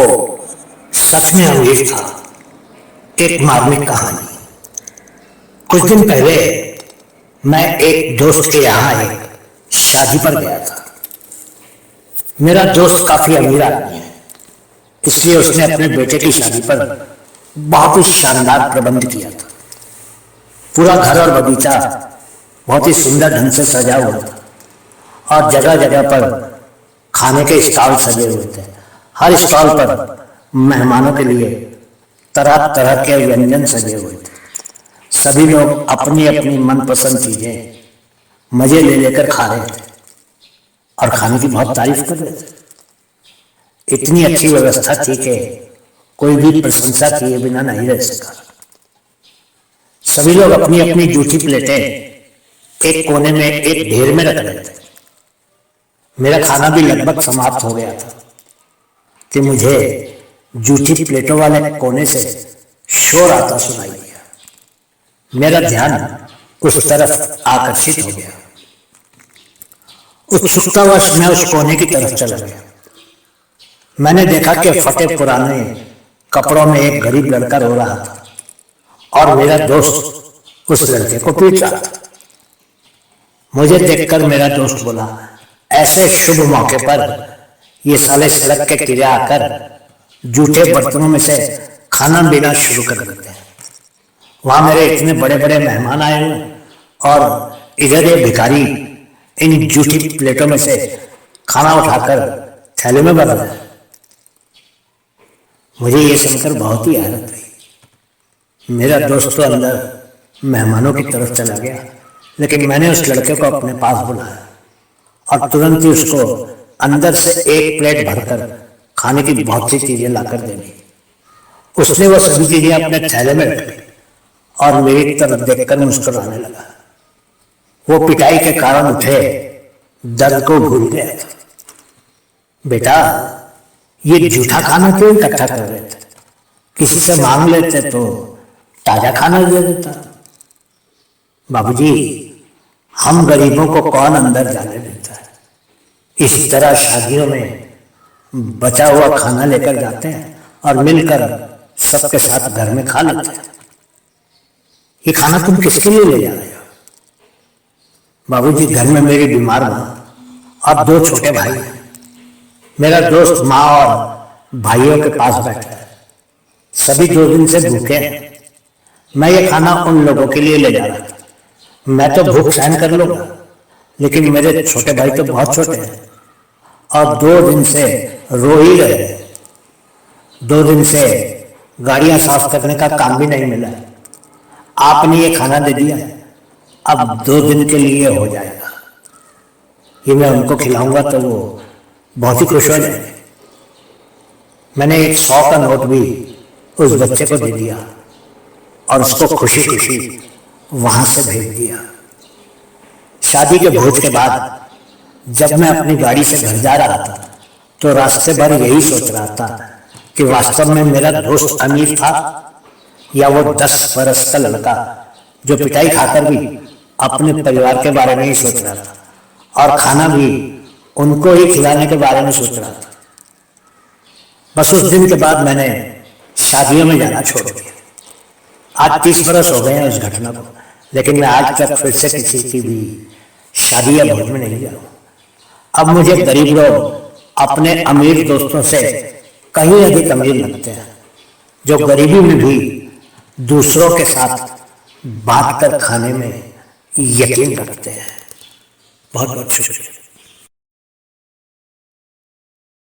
वो सच में अमीर था। एक मार्मिक कहानी। कुछ दिन पहले मैं एक दोस्त के यहाँ एक शादी पर गया था। मेरा दोस्त काफी अमीर आदमी है, इसलिए उसने अपने बेटे की शादी पर बहुत ही शानदार प्रबंध किया था। पूरा घर और बगीचा बहुत ही सुंदर ढंग से सजा हुआ था और जगह जगह पर खाने के स्टॉल सजे हुए थे। हर स्टॉल पर मेहमानों के लिए तरह तरह के व्यंजन सजे हुए थे। सभी लोग अपनी अपनी मनपसंद चीजें मजे ले लेकर खा रहे थे और खाने की बहुत तारीफ कर रहे थे। इतनी अच्छी व्यवस्था थी कि कोई भी प्रशंसा किए बिना नहीं रह सका। सभी लोग अपनी अपनी जूठी प्लेटें एक कोने में एक ढेर में रख रहे थे। मेरा खाना भी लगभग समाप्त हो गया था कि मुझे जूठी प्लेटों वाले कोने से शोर आता सुनाई दिया। मेरा ध्यान उस तरफ आकर्षित हो गया। उत्सुकतावश मैं उस कोने की तरफ चला गया। मैंने देखा कि फटे पुराने कपड़ों में एक गरीब लड़का रो रहा था और मेरा दोस्त उस लड़के को पीट रहा था। मुझे देखकर मेरा दोस्त बोला, ऐसे शुभ मौके पर ये साले सड़क के किनारे आकर जूठे बर्तनों में से खाना पीना शुरू कर देते हैं। वहां मेरे इतने बड़े बड़े मेहमान आए हुए और इधर ये भिखारी इन जूठी प्लेटों में से खाना उठाकर थैले में भर रहा है। मुझे ये सुनकर बहुत ही हैरत हुई। मेरा दोस्त तो अंदर मेहमानों की तरफ चला गया, लेकिन मैंने उस लड़के को अपने पास बुलाया और तुरंत ही उसको अंदर से एक प्लेट भरकर खाने की बहुत सी चीजें लाकर दे दी। उसने वो सभी चीजें अपने थैले में रख ली और मेरी तरफ देखकर मुस्कुराने लगा। वो पिटाई के कारण उठे दर्द को भूल गया था। बेटा, ये जूठा खाना क्यों इकट्ठा कर रहे थे? किसी से मांग लेते तो ताजा खाना दे देता। बाबूजी, हम गरीबों को कौन अंदर जाने देता है? इसी तरह शादियों में बचा हुआ खाना लेकर जाते हैं और मिलकर सबके साथ घर में खा लेते हैं। ये खाना तुम किसके लिए ले जा रहे हो? बाबूजी, घर में मेरी बीमार माँ और 2 छोटे भाई हैं। मेरा दोस्त माँ और भाइयों के पास बैठा है। सभी 2 दिन से भूखे हैं। मैं ये खाना उन लोगों के लिए ले जा रहा था। मैं तो भूख सहन कर लूंगा, लेकिन मेरे छोटे भाई तो बहुत छोटे हैं और 2 दिन से रो ही रहे हैं। 2 दिन से गाड़ियां साफ करने का काम भी नहीं मिला। आपने ये खाना दे दिया, अब 2 दिन के लिए हो जाएगा। ये मैं उनको खिलाऊंगा तो वो बहुत ही खुश हो जाएंगे। मैंने एक 100 का नोट भी उस बच्चे को दे दिया और उसको खुशी खुशी वहां से भेज दिया। शादी के भोज के बाद जब मैं अपनी गाड़ी से घर जा रहा था तो रास्ते भर यही सोच रहा था कि वास्तव में मेरा दोस्त अमीर था या वो 10 बरस का लड़का जो पिटाई खाकर भी अपने परिवार के बारे में ही सोच रहा था और खाना भी उनको ही खिलाने के बारे में सोच रहा था। बस उस दिन के बाद मैंने शादियों में जाना छोड़ दिया। आज 30 बरस हो गए हैं उस घटना को, लेकिन मैं आज तक फिर से किसी की भी शादी या भोज में नहीं गया हूं। अब मुझे गरीब लोग अपने अमीर दोस्तों से कहीं अधिक अमीर लगते हैं, जो गरीबी में भी दूसरों के साथ बांट कर खाने में यकीन रखते हैं। बहुत बहुत शुक्रिया।